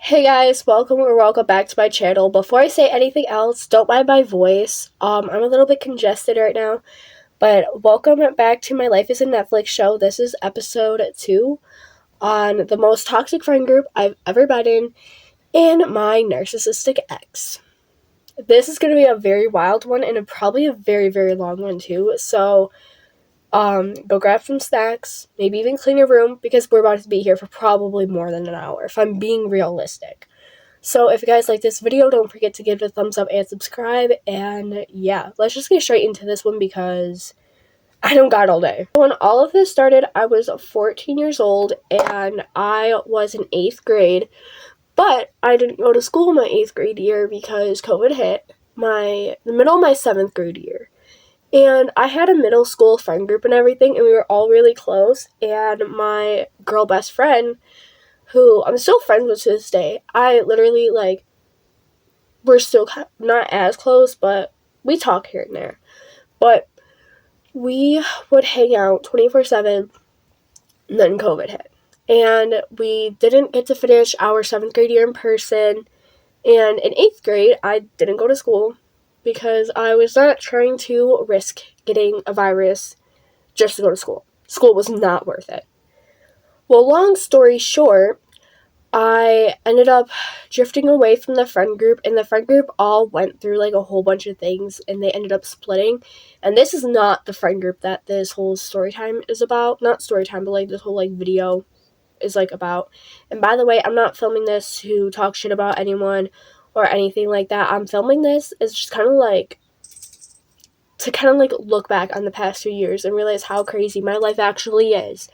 Hey guys, welcome back to my channel. Before I say anything else, don't mind my voice. I'm a little bit congested right now, but welcome back to my Life is a Netflix show. This is episode 2 on the most toxic friend group I've ever been in and my narcissistic ex. This is going to be a very wild one and probably a very, very long one too. So, go grab some snacks, maybe even clean your room because we're about to be here for probably more than an hour if I'm being realistic. So if you guys like this video, don't forget to give it a thumbs up and subscribe. And yeah, let's just get straight into this one because I don't got all day. When all of this started, I was 14 years old and I was in 8th grade. But I didn't go to school my 8th grade year because COVID hit the middle of my 7th grade year. And I had a middle school friend group and everything, and we were all really close. And my girl best friend, who I'm still friends with to this day, I literally, we're still not as close, but we talk here and there. But we would hang out 24/7, and then COVID hit. And we didn't get to finish our 7th grade year in person. And in 8th grade, I didn't go to school because I was not trying to risk getting a virus just to go to school. School was not worth it. Well, long story short, I ended up drifting away from the friend group, and the friend group all went through a whole bunch of things, and they ended up splitting. And this is not the friend group that this whole story time is about. Not story time, but this whole video is about. And by the way, I'm not filming this to talk shit about anyone or anything like that. I'm filming this as just to look back on the past 2 years and realize how crazy my life actually is.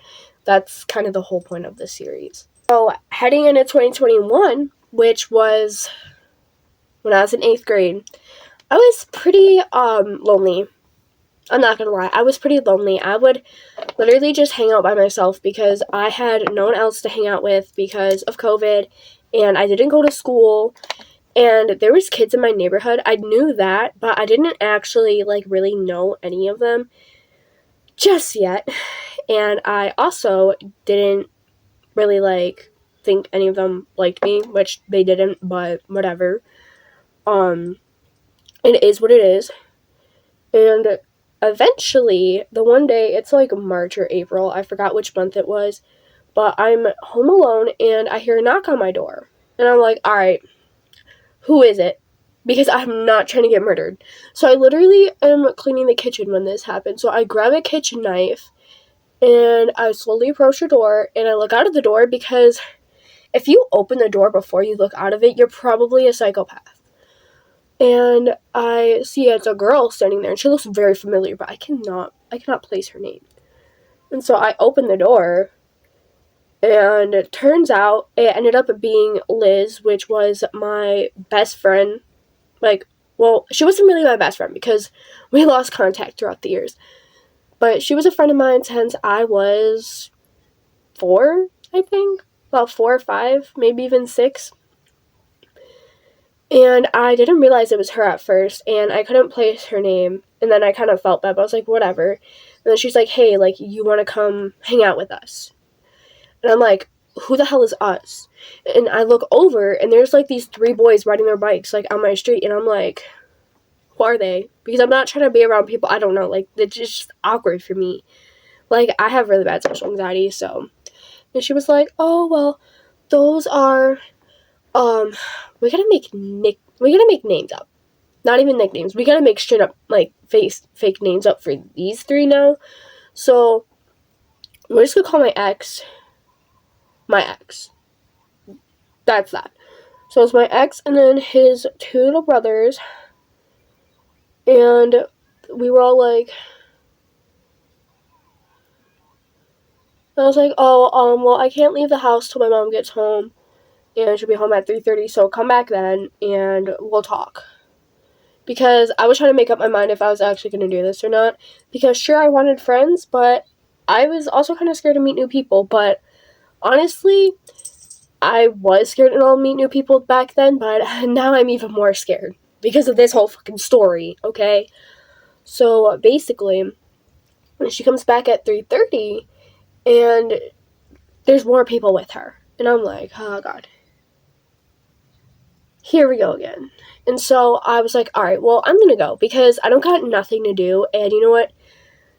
That's kind of the whole point of this series. So, heading into 2021, which was when I was in 8th grade, I was pretty lonely. I'm not gonna lie, I was pretty lonely. I would literally just hang out by myself because I had no one else to hang out with because of COVID, and I didn't go to school, and there was kids in my neighborhood. I knew that, but I didn't actually really know any of them just yet, and I also didn't really think any of them liked me, which they didn't, but whatever. It is what it is. And eventually, the one day, it's March or April, I forgot which month it was, but I'm home alone and I hear a knock on my door. And I'm like, alright, who is it? Because I'm not trying to get murdered. So I literally am cleaning the kitchen when this happened. So I grab a kitchen knife and I slowly approach the door and I look out of the door because if you open the door before you look out of it, you're probably a psychopath. And I see it's a girl standing there, and she looks very familiar, but I cannot place her name. And so I open the door, and it turns out it ended up being Liz, which was my best friend. Well, she wasn't really my best friend because we lost contact throughout the years. But she was a friend of mine since I was 4, I think. About 4 or 5, maybe even 6. And I didn't realize it was her at first, and I couldn't place her name, and then I kind of felt bad, but I was like, whatever. And then she's like, hey, you want to come hang out with us? And I'm like, who the hell is us? And I look over, and there's these 3 boys riding their bikes on my street, and I'm like, who are they? Because I'm not trying to be around people I don't know. It's just awkward for me. I have really bad social anxiety, so. And she was like, oh, well, those are, we gotta make names up. Not even nicknames. We gotta make straight up, fake names up for these 3 now. So, we're just gonna call my ex. That's that. So, it's my ex and then his 2 little brothers. And we were all I was like, oh, well, I can't leave the house till my mom gets home. And she'll be home at 3:30, so come back then, and we'll talk. Because I was trying to make up my mind if I was actually going to do this or not. Because sure, I wanted friends, but I was also kind of scared to meet new people. But honestly, I was scared to all meet new people back then, but now I'm even more scared. Because of this whole fucking story, okay? So, basically, she comes back at 3:30, and there's more people with her. And I'm like, oh, God. here we go again. And so I was like, all right, well, I'm going to go because I don't got nothing to do. And you know what?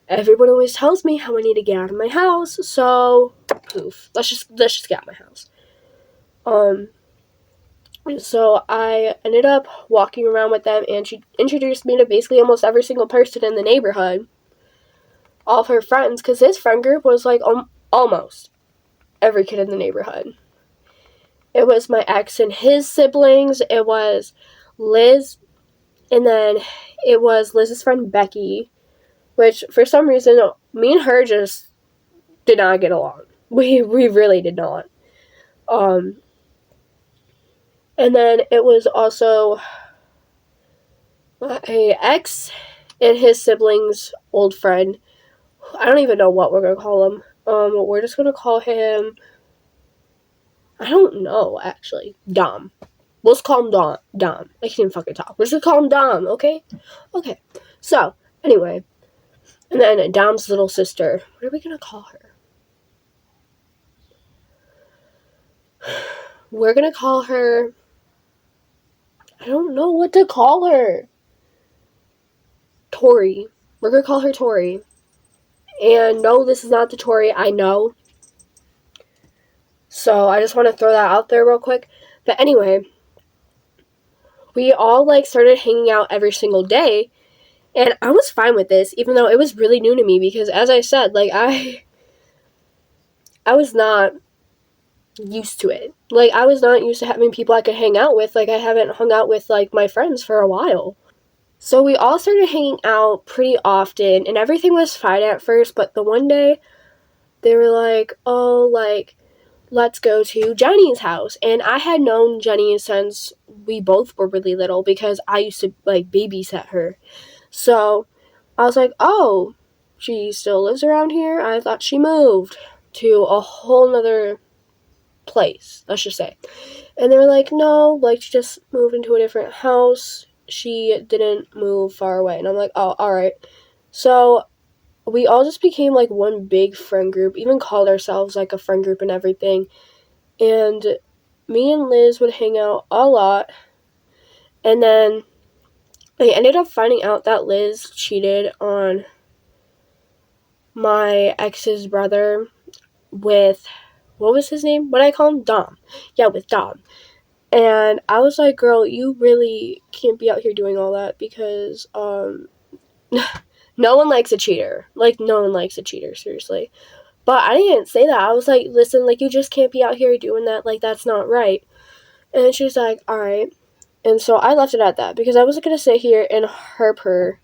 Everyone always tells me how I need to get out of my house. So, poof. Let's just get out of my house. So I ended up walking around with them, and she introduced me to basically almost every single person in the neighborhood. All of her friends, because his friend group was like almost every kid in the neighborhood. It was my ex and his siblings. It was Liz, and then it was Liz's friend Becky, which for some reason me and her just did not get along. We really did not. And then it was also my ex and his siblings' old friend. I don't even know what we're gonna call him. We're just gonna call him, I don't know, actually, Dom. Let's call him Dom. I can't even fucking talk. We're just gonna call him Dom, okay? Okay. So, anyway. And then Dom's little sister. What are we gonna call her? We're gonna call her, I don't know what to call her. Tori. We're gonna call her Tori. And no, this is not the Tori I know. So I just want to throw that out there real quick. But anyway, we all like started hanging out every single day. And I was fine with this, even though it was really new to me. Because as I said, like I was not used to it. Like I was not used to having people I could hang out with. Like I haven't hung out with like my friends for a while. So we all started hanging out pretty often, and everything was fine at first, but the one day, they were like, oh, like, let's go to Jenny's house. And I had known Jenny since we both were really little because I used to, like, babysit her. So I was like, oh, she still lives around here? I thought she moved to a whole nother place, let's just say. And they were like, no, like, she just moved into a different house. She didn't move far away. And I'm like, oh, alright. So we all just became like one big friend group, even called ourselves like a friend group and everything. And me and Liz would hang out a lot. And then I ended up finding out that Liz cheated on my ex's brother with, what was his name? What did I call him? Dom. Yeah, with Dom. And I was like, girl, you really can't be out here doing all that because, no one likes a cheater. Like, no one likes a cheater, seriously. But I didn't say that. I was like, listen, like, you just can't be out here doing that. Like, that's not right. And she's like, alright. And so I left it at that because I wasn't going to sit here and herp her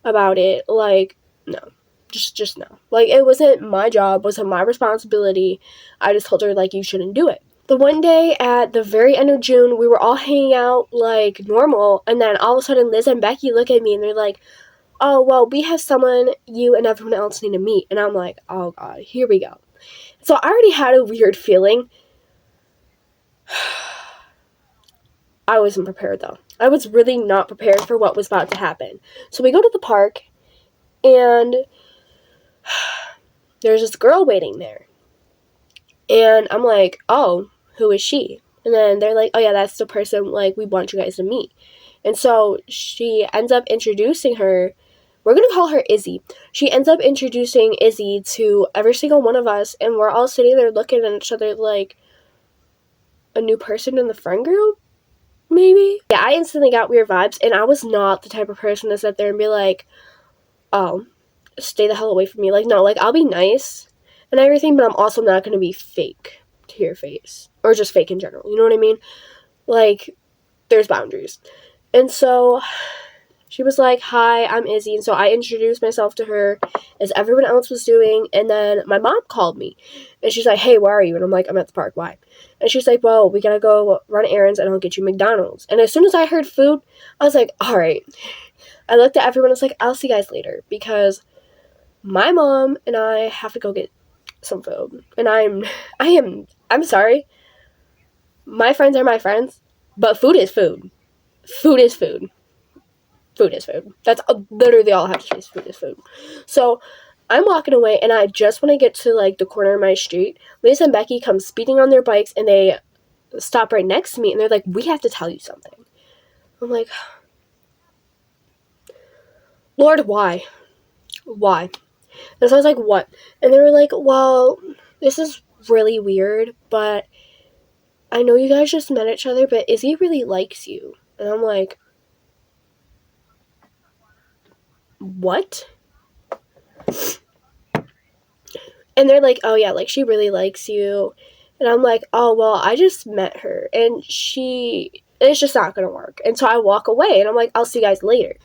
about it. Like, no. Just no. Like, it wasn't my job. Wasn't my responsibility. I just told her, like, you shouldn't do it. The one day at the very end of June, we were all hanging out like normal, and then all of a sudden Liz and Becky look at me and they're like, oh, well, we have someone you and everyone else need to meet. And I'm like, oh god, here we go. So I already had a weird feeling. I wasn't prepared though. I was really not prepared for what was about to happen. So we go to the park, and there's this girl waiting there. And I'm like, oh, who is she? And then they're like, oh yeah, that's the person, like, we want you guys to meet. And so she ends up introducing her. We're going to call her Izzy. She ends up introducing Izzy to every single one of us, and we're all sitting there looking at each other like a new person in the friend group, maybe? Yeah, I instantly got weird vibes, and I was not the type of person to sit there and be like, oh, stay the hell away from me. Like, no, like, I'll be nice and everything, but I'm also not going to be fake to your face. Or just fake in general, you know what I mean? Like, there's boundaries. And so she was like, hi, I'm Izzy. And so I introduced myself to her as everyone else was doing. And then my mom called me. And she's like, hey, where are you? And I'm like, I'm at the park. Why? And she's like, well, we gotta go run errands and I'll get you McDonald's. And as soon as I heard food, I was like, all right. I looked at everyone and was like, I'll see you guys later. Because my mom and I have to go get some food. And I'm sorry. My friends are my friends. But food is food. Food is food. Food is food. That's literally all I have to say. Food is food. So I'm walking away, and just when I get to like the corner of my street, Liz and Becky come speeding on their bikes, and they stop right next to me, and they're like, we have to tell you something. I'm like, Lord, why? Why? And so I was like, what? And they were like, well, this is really weird, but I know you guys just met each other, but Izzy really likes you. And I'm like, what? And they're like, oh yeah, like she really likes you. And I'm like, oh, well, I just met her and it's just not gonna work. And so I walk away and I'm like, I'll see you guys later.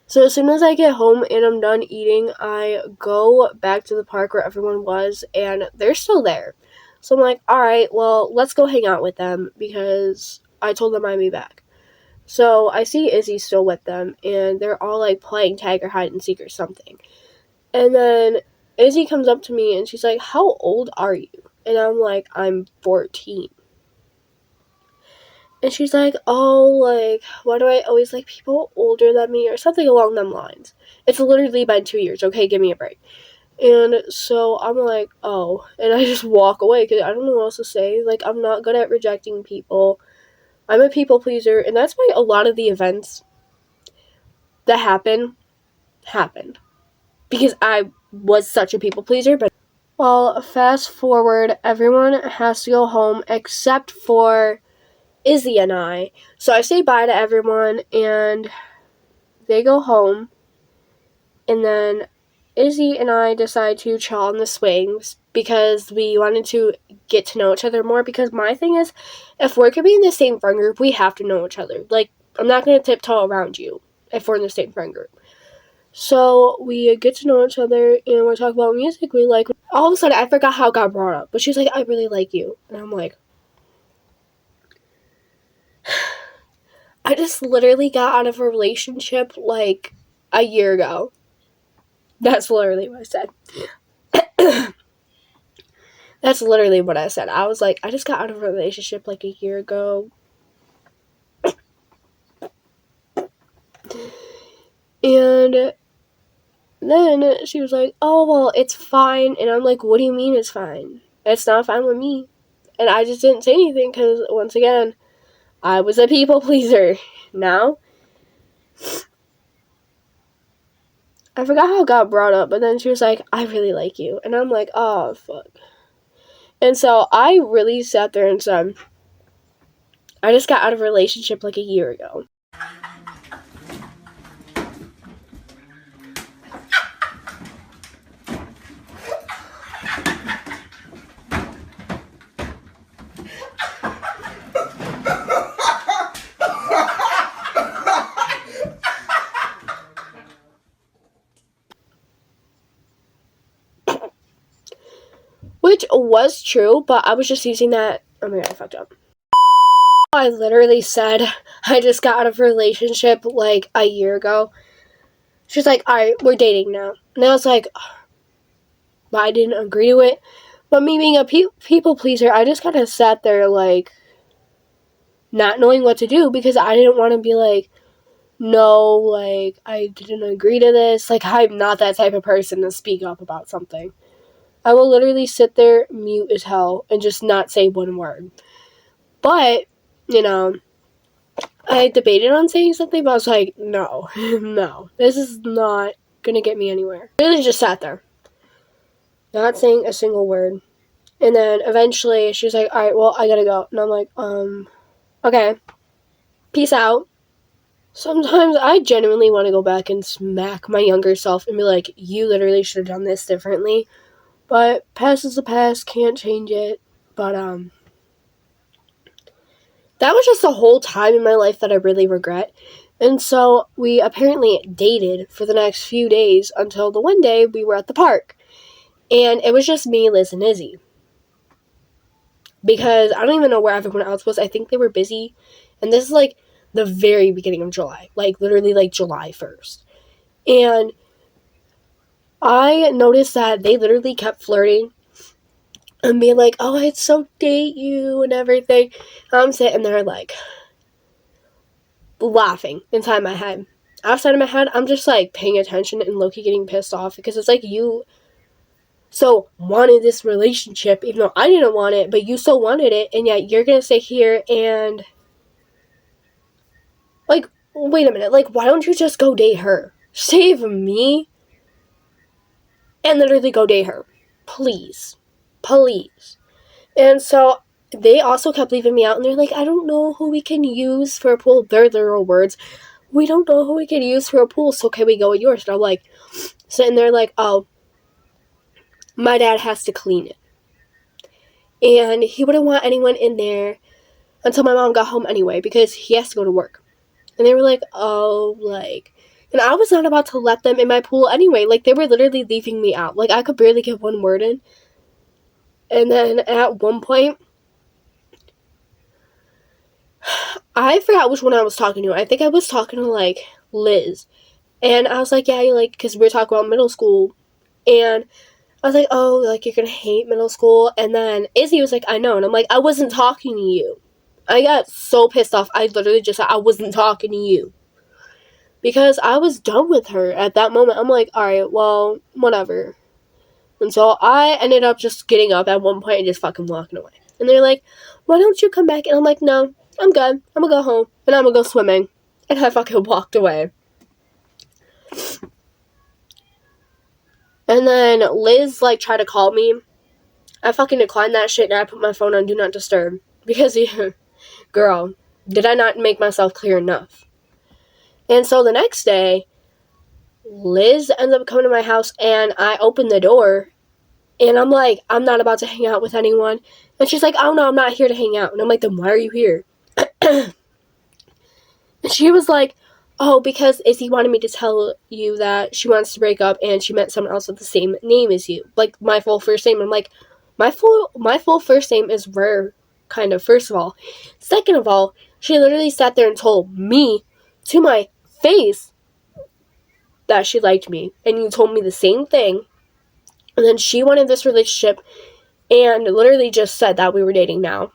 So as soon as I get home and I'm done eating, I go back to the park where everyone was, and they're still there. So I'm like, alright, well, let's go hang out with them, because I told them I'd be back. So I see Izzy still with them, and they're all like playing tag or hide and seek or something. And then Izzy comes up to me and she's like, how old are you? And I'm like, I'm 14. And she's like, oh, like, why do I always like people older than me, or something along them lines. It's literally been 2 years, okay, give me a break. And so I'm like, oh, and I just walk away, because I don't know what else to say. Like, I'm not good at rejecting people. I'm a people pleaser, and that's why a lot of the events that happened, because I was such a people pleaser. But well, fast forward, everyone has to go home except for Izzy and I. So I say bye to everyone, and they go home, and then Izzy and I decide to chill on the swings because we wanted to get to know each other more. Because my thing is, if we're gonna be in the same friend group, we have to know each other. Like, I'm not gonna tiptoe around you if we're in the same friend group. So we get to know each other, and we're talking about music we like. All of a sudden, I forgot how it got brought up, but she's like, I really like you. And I'm like, I just literally got out of a relationship like a year ago. That's literally what I said. That's literally what I said. I was like, I just got out of a relationship like a year ago. And then she was like, oh, well, it's fine. And I'm like, what do you mean it's fine? It's not fine with me. And I just didn't say anything because, once again, I was a people pleaser. Now, I forgot how it got brought up, but then she was like, I really like you. And I'm like, oh, fuck. And so I really sat there and said, I just got out of a relationship like a year ago. Which was true, but I was just using that. Oh my god, I fucked up. I literally said I just got out of a relationship like a year ago. She's like, alright, we're dating now. And I was like, but I didn't agree to it. But me being a people pleaser, I just kind of sat there like not knowing what to do, because I didn't want to be like, no, like, I didn't agree to this. Like, I'm not that type of person to speak up about something. I will literally sit there mute as hell and just not say one word. But, you know, I debated on saying something, but I was like, no, no, this is not gonna get me anywhere. I really just sat there, not saying a single word. And then eventually she was like, alright, well, I gotta go. And I'm like, okay, peace out. Sometimes I genuinely want to go back and smack my younger self and be like, you literally should have done this differently. But past is the past, can't change it. But, that was just the whole time in my life that I really regret. And so we apparently dated for the next few days until the one day we were at the park. And it was just me, Liz, and Izzy. Because I don't even know where everyone else was. I think they were busy. And this is like the very beginning of July. Like literally like July 1st. And I noticed that they literally kept flirting and being like, oh, I'd so date you and everything. And I'm sitting there like laughing inside my head. Outside of my head, I'm just like paying attention and low-key getting pissed off, because it's like, you So, wanted this relationship, even though I didn't want it, but you still wanted it, and yet you're gonna sit here and, like, wait a minute, like, why don't you just go date her? Save me and literally go date her. Please. Please. And so, they also kept leaving me out, and they're like, I don't know who we can use for a pool. Their literal words. We don't know who we can use for a pool, so can we go with yours? And I'm like, sitting there like, oh, my dad has to clean it. And he wouldn't want anyone in there until my mom got home anyway, because he has to go to work. And they were like, oh, like, and I was not about to let them in my pool anyway. Like, they were literally leaving me out. Like, I could barely get one word in. And then at one point, I forgot which one I was talking to. I think I was talking to, like, Liz. And I was like, yeah, you like, because we were talking about middle school. And I was like, oh, like, you're gonna hate middle school. And then Izzy was like, I know. And I'm like, I wasn't talking to you. I got so pissed off. I literally just said, I wasn't talking to you. Because I was done with her at that moment. I'm like, alright, well, whatever. And so I ended up just getting up at one point and just fucking walking away. And they're like, why don't you come back? And I'm like, no, I'm good. I'm gonna go home. And I'm gonna go swimming. And I fucking walked away. And then Liz, like, tried to call me. I fucking declined that shit and I put my phone on Do Not Disturb. Because, girl, did I not make myself clear enough? And so the next day, Liz ends up coming to my house and I open the door and I'm like, I'm not about to hang out with anyone. And she's like, oh no, I'm not here to hang out. And I'm like, then why are you here? And she was like, oh, because Izzy wanted me to tell you that she wants to break up and she met someone else with the same name as you. Like, my full first name. I'm like, my full first name is rare, kind of, first of all. Second of all, she literally sat there and told me to my face that she liked me. And you told me the same thing. And then she wanted this relationship and literally just said that we were dating now.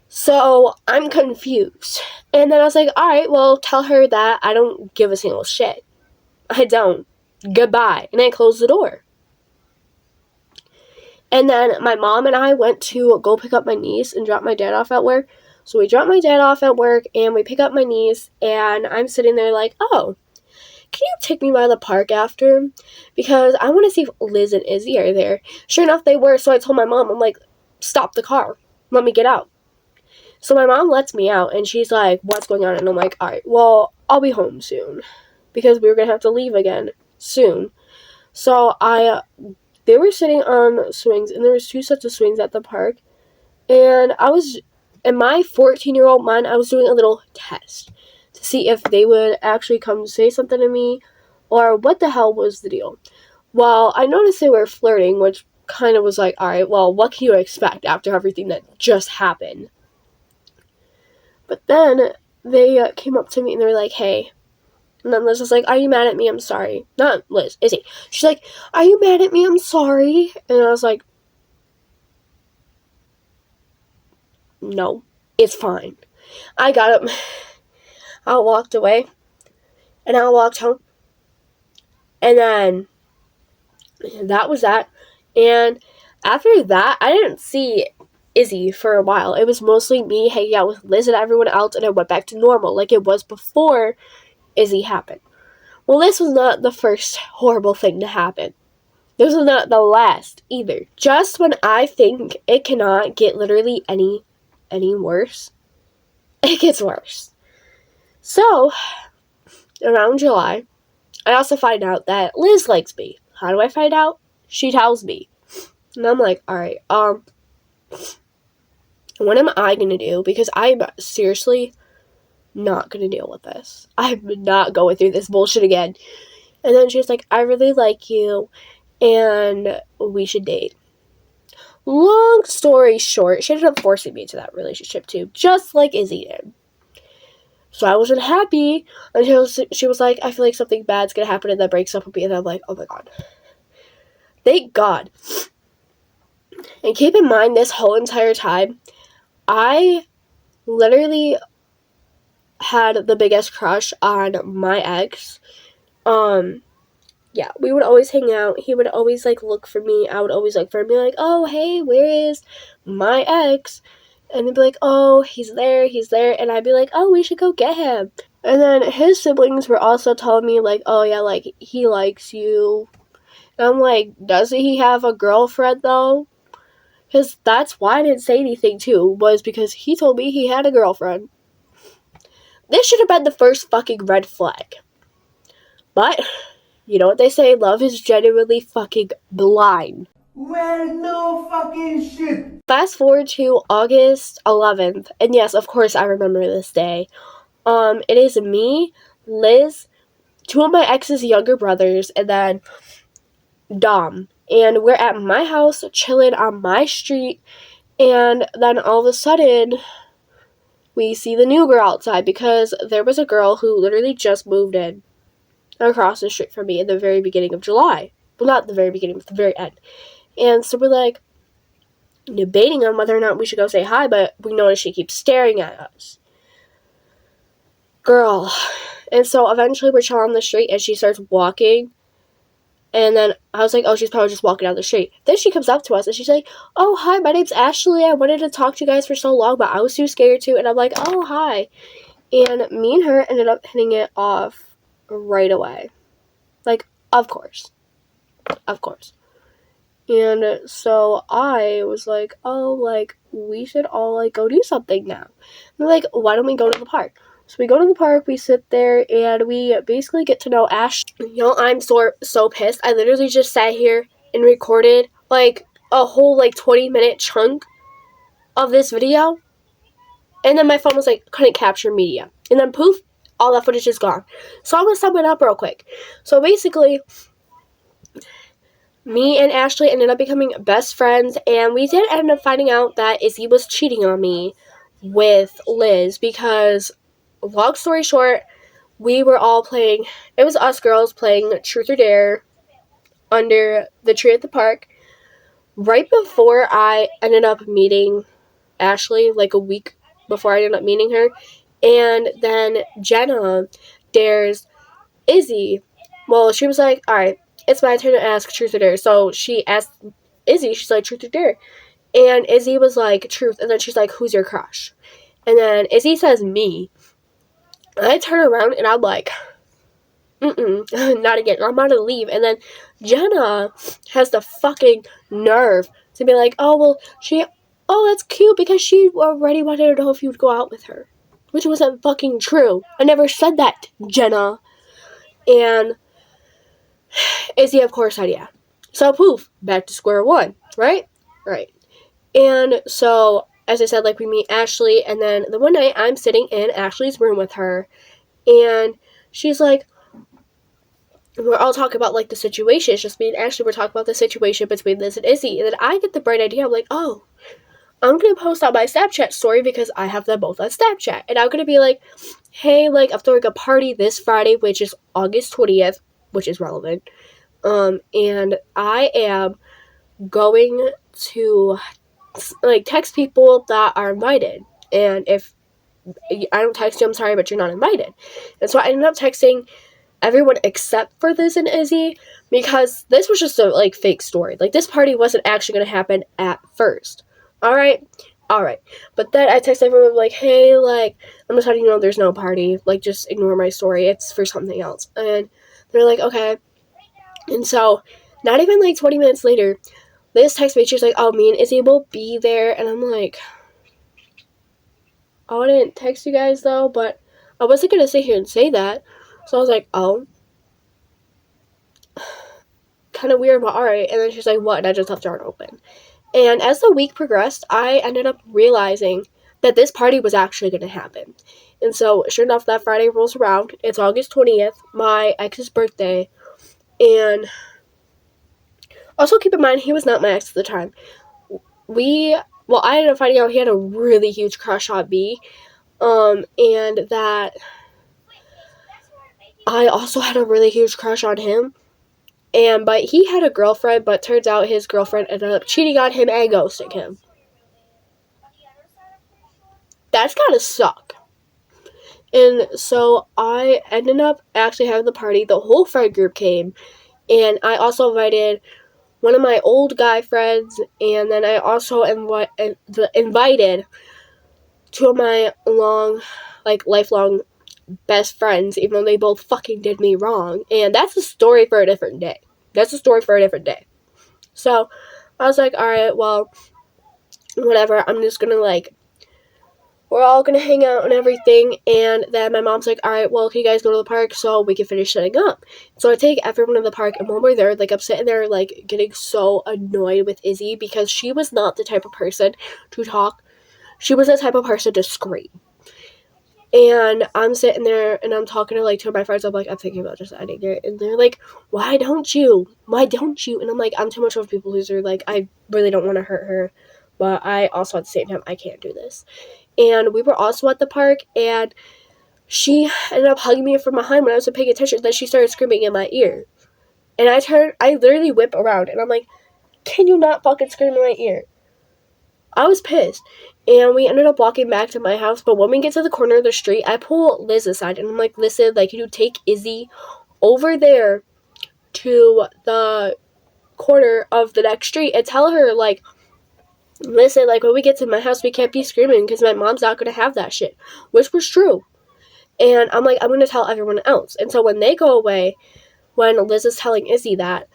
So, I'm confused. And then I was like, alright, well, tell her that I don't give a single shit. I don't. Goodbye. And I closed the door. And then my mom and I went to go pick up my niece and drop my dad off at work. So we dropped my dad off at work and we pick up my niece and I'm sitting there like, oh, can you take me by the park after? Because I want to see if Liz and Izzy are there. Sure enough, they were. So I told my mom, I'm like, stop the car. Let me get out. So my mom lets me out, and she's like, what's going on? And I'm like, alright, well, I'll be home soon. Because we were going to have to leave again soon. So they were sitting on swings, and there was 2 sets of swings at the park. And in my 14-year-old mind, I was doing a little test to see if they would actually come say something to me, or what the hell was the deal. Well, I noticed they were flirting, which kind of was like, alright, well, what can you expect after everything that just happened? But then they came up to me and they were like, hey. And then Liz was like, are you mad at me? I'm sorry. Not Liz, Izzy. She's like, are you mad at me? I'm sorry. And I was like, no, it's fine. I got up. I walked away. And I walked home. And then that was that. And after that, I didn't see Izzy for a while. It was mostly me hanging out with Liz and everyone else, and it went back to normal like it was before Izzy happened. Well, this was not the first horrible thing to happen. This was not the last either. Just when I think it cannot get literally any worse, it gets worse. So, around July, I also find out that Liz likes me. How do I find out? She tells me. And I'm like, alright, what am I going to do? Because I'm seriously not going to deal with this. I'm not going through this bullshit again. And then she was like, I really like you, and we should date. Long story short, she ended up forcing me into that relationship too, just like Izzy did. So I wasn't happy until she was like, I feel like something bad's going to happen and that breaks up with me. And I'm like, oh my god. Thank God. And keep in mind, this whole entire time, I literally had the biggest crush on my ex. yeah, we would always hang out. He would always, like, look for me. I would always look for him, be like, oh, hey, where is my ex? And they'd be like, oh, he's there. And I'd be like, oh, we should go get him. And then his siblings were also telling me, like, oh, yeah, like, he likes you. And I'm like, doesn't he have a girlfriend, though? Because that's why I didn't say anything, too, was because he told me he had a girlfriend. This should have been the first fucking red flag. But, you know what they say, love is genuinely fucking blind. Well, no fucking shit. Fast forward to August 11th, and yes, of course I remember this day. It is me, Liz, two of my ex's younger brothers, and then Dom. And we're at my house, chilling on my street, and then all of a sudden, we see the new girl outside, because there was a girl who literally just moved in across the street from me in the very beginning of July. Well, not the very beginning, but the very end. And so we're like, debating on whether or not we should go say hi, but we notice she keeps staring at us. Girl. And so eventually we're chilling on the street and she starts walking. And then I was like, oh, she's probably just walking down the street. Then she comes up to us and she's like, oh, hi, my name's Ashley. I wanted to talk to you guys for so long, but I was too scared to. And I'm like, oh, hi. And me and her ended up hitting it off right away. Like, of course. Of course. And so I was like, oh, like, we should all, like, go do something now. And they're like, why don't we go to the park? So we go to the park, we sit there, and we basically get to know Ash. You know, I'm so pissed. I literally just sat here and recorded, like, a whole, like, 20-minute chunk of this video. And then my phone was like, couldn't capture media. And then poof, all that footage is gone. So I'm going to sum it up real quick. So basically, me and Ashley ended up becoming best friends, and we did end up finding out that Izzy was cheating on me with Liz, because, long story short, we were all playing, it was us girls playing Truth or Dare under the tree at the park, right before I ended up meeting Ashley, like a week before I ended up meeting her, and then Jenna dares Izzy. Well, she was like, alright, it's my turn to ask Truth or Dare. So she asked Izzy, she's like, Truth or Dare? And Izzy was like, Truth. And then she's like, who's your crush? And then Izzy says, me. And I turn around and I'm like, not again. I'm about to leave. And then Jenna has the fucking nerve to be like, oh, that's cute because she already wanted to know if you would go out with her. Which wasn't fucking true. I never said that, Jenna. And Izzy, of course, said yeah. So, poof, back to square one, right? Right. And so, as I said, like, we meet Ashley, and then the one night I'm sitting in Ashley's room with her, and she's like, we're all talking about, like, the situation. It's just me and Ashley, we're talking about the situation between Liz and Izzy, and then I get the bright idea. I'm like, oh, I'm going to post on my Snapchat story because I have them both on Snapchat, and I'm going to be like, hey, like, I'm throwing a party this Friday, which is August 20th, which is relevant. And I am going to, like, text people that are invited. And if I don't text you, I'm sorry, but you're not invited. And so I ended up texting everyone except for Liz and Izzy, because this was just a, like, fake story. Like, this party wasn't actually going to happen at first. Alright. But then I text everyone, like, hey, like, I'm just letting you know there's no party. Like, just ignore my story. It's for something else. And they're like, okay. And so, not even, like, 20 minutes later, Liz texts me, she's like, oh, me and Izzy will be there, and I'm like, oh, I didn't text you guys, though, but I wasn't gonna sit here and say that, so I was like, oh, kind of weird, but alright, and then she's like, what, and I just left the door open. And as the week progressed, I ended up realizing that this party was actually gonna happen, and so, sure enough, that Friday rolls around, it's August 20th, my ex's birthday, and also keep in mind, he was not my ex at the time. I ended up finding out he had a really huge crush on me, and that I also had a really huge crush on him, but he had a girlfriend, but turns out his girlfriend ended up cheating on him and ghosting him. That's gotta suck. And so I ended up actually having the party. The whole friend group came. And I also invited one of my old guy friends, and then I also invited two of my lifelong best friends, even though they both fucking did me wrong. And that's a story for a different day. So I was like, alright, well, whatever, I'm just gonna we're all gonna hang out and everything. And then my mom's like, alright, well, can you guys go to the park so we can finish setting up? So I take everyone to the park, and when we're there, I'm sitting there getting so annoyed with Izzy, because she was not the type of person to talk. She was the type of person to scream. And I'm sitting there and I'm talking to two of my friends. I'm like, I'm thinking about just ending it. And they're like, why don't you? And I'm like, I'm too much of a people pleaser. I really don't want to hurt her. But I also, at the same time, I can't do this. And we were also at the park, and she ended up hugging me from behind when I wasn't paying attention. Then she started screaming in my ear. And I literally whip around, and I'm like, can you not fucking scream in my ear? I was pissed. And we ended up walking back to my house. But when we get to the corner of the street, I pull Liz aside, and I'm like, listen, can you take Izzy over there to the corner of the next street and tell her, listen, when we get to my house, we can't be screaming because my mom's not going to have that shit. Which was true. And I'm like, I'm going to tell everyone else. And so when they go away, when Liz is telling Izzy that,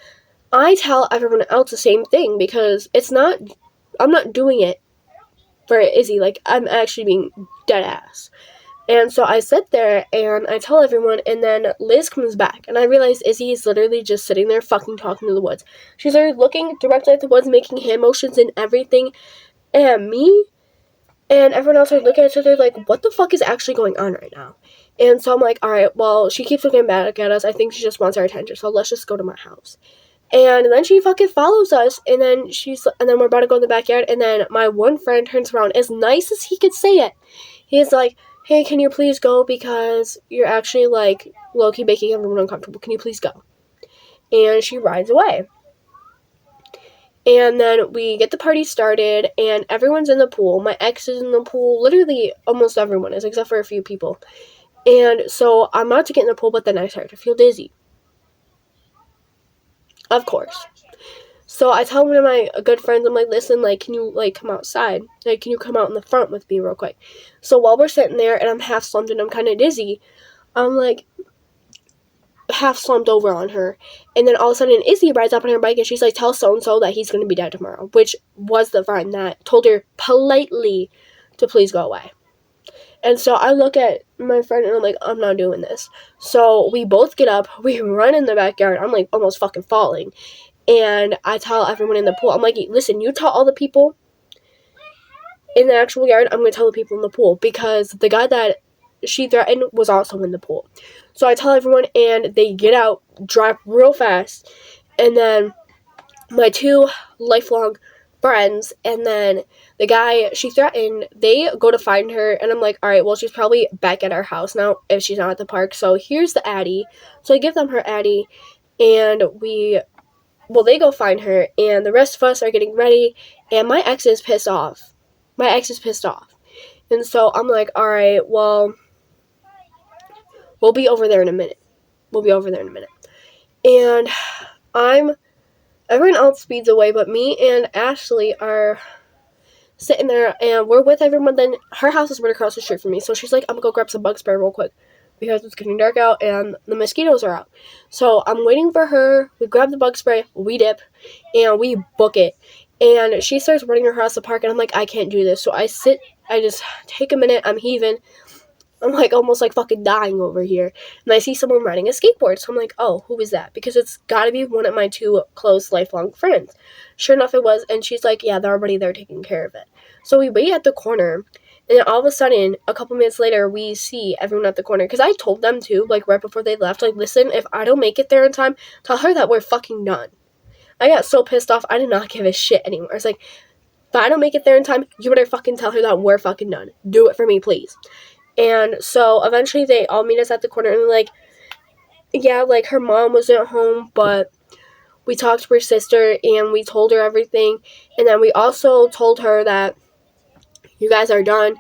I tell everyone else the same thing, because I'm not doing it for Izzy. I'm actually being dead ass. And so I sit there and I tell everyone, and then Liz comes back, and I realize Izzy is literally just sitting there fucking talking to the woods. She's literally looking directly at the woods, making hand motions and everything, and me and everyone else are looking at each other what the fuck is actually going on right now? And so I'm like, alright, well, she keeps looking back at us. I think she just wants our attention, so let's just go to my house. And then she fucking follows us, and then we're about to go in the backyard, and then my one friend turns around, as nice as he could say it. He's like, hey, can you please go, because you're actually, low-key making everyone uncomfortable. Can you please go? And she rides away. And then we get the party started, and everyone's in the pool. My ex is in the pool. Literally, almost everyone is, except for a few people. And so I'm about to get in the pool, but then I start to feel dizzy. Of course. So I tell one of my good friends, I'm like, listen, can you, come outside? Can you come out in the front with me real quick? So while we're sitting there, and I'm half slumped and I'm kind of dizzy, I'm, half slumped over on her. And then all of a sudden, Izzy rides up on her bike, and she's like, tell so-and-so that he's going to be dead tomorrow, which was the friend that told her politely to please go away. And so I look at my friend, and I'm like, I'm not doing this. So we both get up, we run in the backyard. I'm, almost fucking falling. And I tell everyone in the pool, I'm like, listen, you tell all the people in the actual yard, I'm going to tell the people in the pool, because the guy that she threatened was also in the pool. So I tell everyone, and they get out, drive real fast, and then my two lifelong friends, and then the guy she threatened, they go to find her, and I'm like, alright, well, she's probably back at our house now if she's not at the park, so here's the Addy. So I give them her Addy, and they go find her, and the rest of us are getting ready, and my ex is pissed off. And so I'm like, alright, well, we'll be over there in a minute. And everyone else speeds away, but me and Ashley are sitting there, and we're with everyone. Then her house is right across the street from me, so she's like, I'm gonna go grab some bug spray real quick, because it's getting dark out and the mosquitoes are out. So I'm waiting for her. We grab the bug spray, we dip, and we book it. And she starts running across the park, and I'm like, I can't do this. So I just take a minute, I'm heaving. I'm almost fucking dying over here. And I see someone riding a skateboard. So I'm like, oh, who is that? Because it's gotta be one of my two close lifelong friends. Sure enough, it was. And she's like, yeah, they're already there taking care of it. So we wait at the corner. And then all of a sudden, a couple minutes later, we see everyone at the corner. Because I told them to, right before they left, listen, if I don't make it there in time, tell her that we're fucking done. I got so pissed off, I did not give a shit anymore. I was like, if I don't make it there in time, you better fucking tell her that we're fucking done. Do it for me, please. And so eventually they all meet us at the corner, and they're like, yeah, her mom wasn't home, but we talked to her sister, and we told her everything. And then we also told her that you guys are done.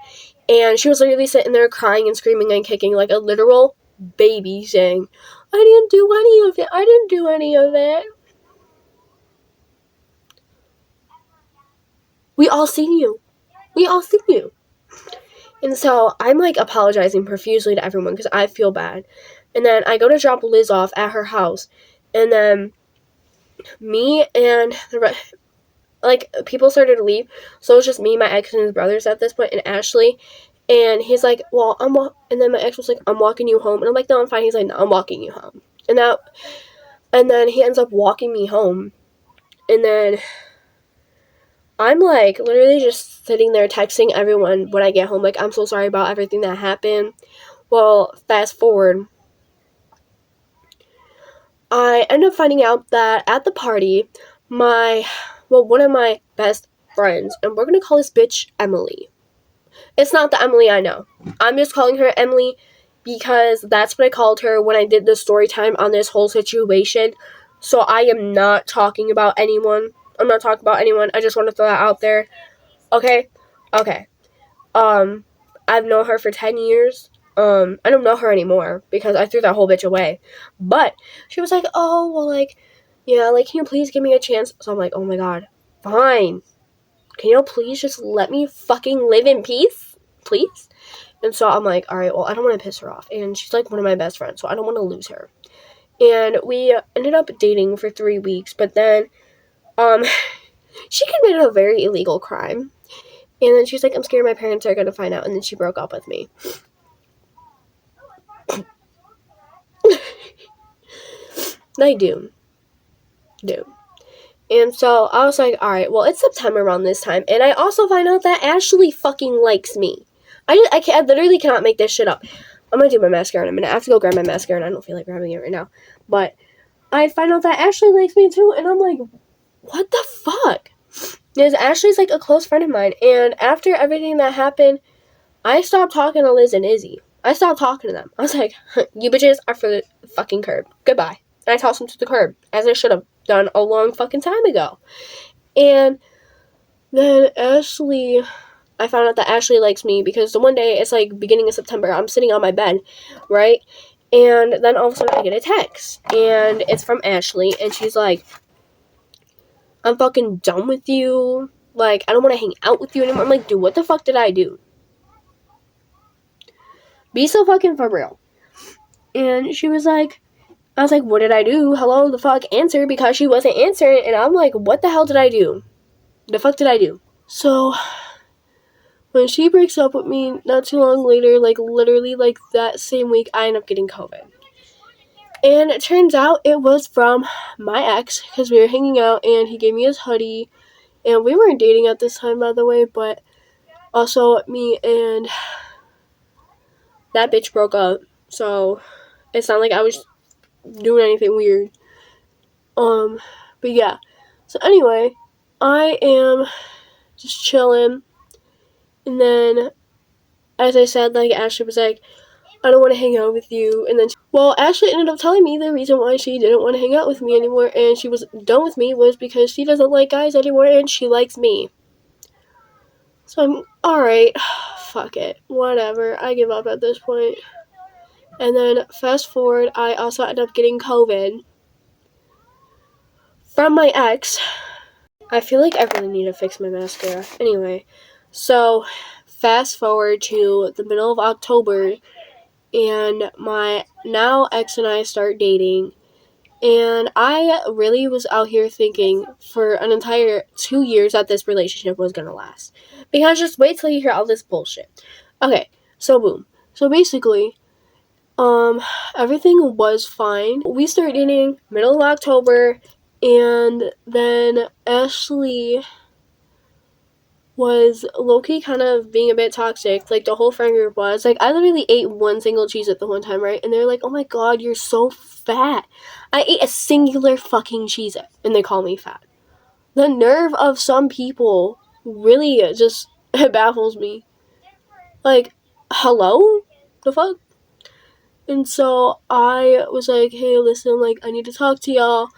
And she was literally sitting there crying and screaming and kicking like a literal baby, saying, I didn't do any of it. I didn't do any of it. We all seen you. We all seen you. And so I'm like apologizing profusely to everyone because I feel bad. And then I go to drop Liz off at her house. And then me and like people started to leave. So it was just me, my ex, and his brothers at this point, and Ashley. And he's like, well, and then my ex was like, I'm walking you home. And I'm like, no, I'm fine. He's like, no, I'm walking you home. And then he ends up walking me home. And then I'm like literally just sitting there texting everyone when I get home, like, I'm so sorry about everything that happened. Well, fast forward, I end up finding out that at the party, one of my best friends, and we're gonna call this bitch Emily. It's not the Emily I know. I'm just calling her Emily because that's what I called her when I did the story time on this whole situation. So I am not talking about anyone. I'm not talking about anyone. I just want to throw that out there. Okay? Okay. I've known her for 10 years. I don't know her anymore because I threw that whole bitch away. But she was like, oh, well, like, yeah, like, can you please give me a chance? So I'm like, oh my god, fine. Can you please just let me fucking live in peace? Please? And so I'm like, alright, well, I don't want to piss her off. And she's like one of my best friends, so I don't want to lose her. And we ended up dating for 3 weeks, but then, she committed a very illegal crime. And then she's like, I'm scared my parents are gonna find out, and then she broke up with me. They do. And so I was like, alright, well, it's September around this time. And I also find out that Ashley fucking likes me. I literally cannot make this shit up. I'm gonna do my mascara in a minute. I have to go grab my mascara, and I don't feel like grabbing it right now. But I find out that Ashley likes me too, and I'm like, what the fuck? Because Ashley's like a close friend of mine. And after everything that happened, I stopped talking to Liz and Izzy. I stopped talking to them. I was like, you bitches are for the fucking curb. Goodbye. And I tossed them to the curb, as I should have done a long fucking time ago. And then I found out that Ashley likes me because the one day, it's like beginning of September, I'm sitting on my bed, right? And then all of a sudden I get a text. And it's from Ashley, and she's like, I'm fucking done with you. Like, I don't want to hang out with you anymore. I'm like, dude, what the fuck did I do? Be so fucking for real. And she was like, I was like, what did I do? Hello, the fuck, answer, because she wasn't answering. And I'm like, what the hell did I do? The fuck did I do? So, when she breaks up with me, not too long later, like, literally, like, that same week, I end up getting COVID. And it turns out it was from my ex, because we were hanging out, and he gave me his hoodie. And we weren't dating at this time, by the way, but also me and that bitch broke up. So, it's not like I was doing anything weird. But yeah. So anyway, I am just chilling. And then, as I said, like, Ashley was like, I don't want to hang out with you. And then, Ashley ended up telling me the reason why she didn't want to hang out with me anymore and she was done with me was because she doesn't like guys anymore and she likes me. So I'm, alright, fuck it, whatever, I give up at this point. And then, fast forward, I also end up getting COVID from my ex. I feel like I really need to fix my mascara. Anyway, so fast forward to the middle of October, and my now ex and I start dating. And I really was out here thinking for an entire 2 years that this relationship was gonna last. Because just wait till you hear all this bullshit. Okay, so boom. So basically, everything was fine. We started dating middle of October, and then Ashley was low-key kind of being a bit toxic, like the whole friend group was. Like, I literally ate one single cheese at the one time, right? And they're like, oh my god, you're so fat. I ate a singular fucking cheese, and they call me fat. The nerve of some people really just, it baffles me. Like, hello? The fuck? And so I was like, hey, listen, like, I need to talk to y'all.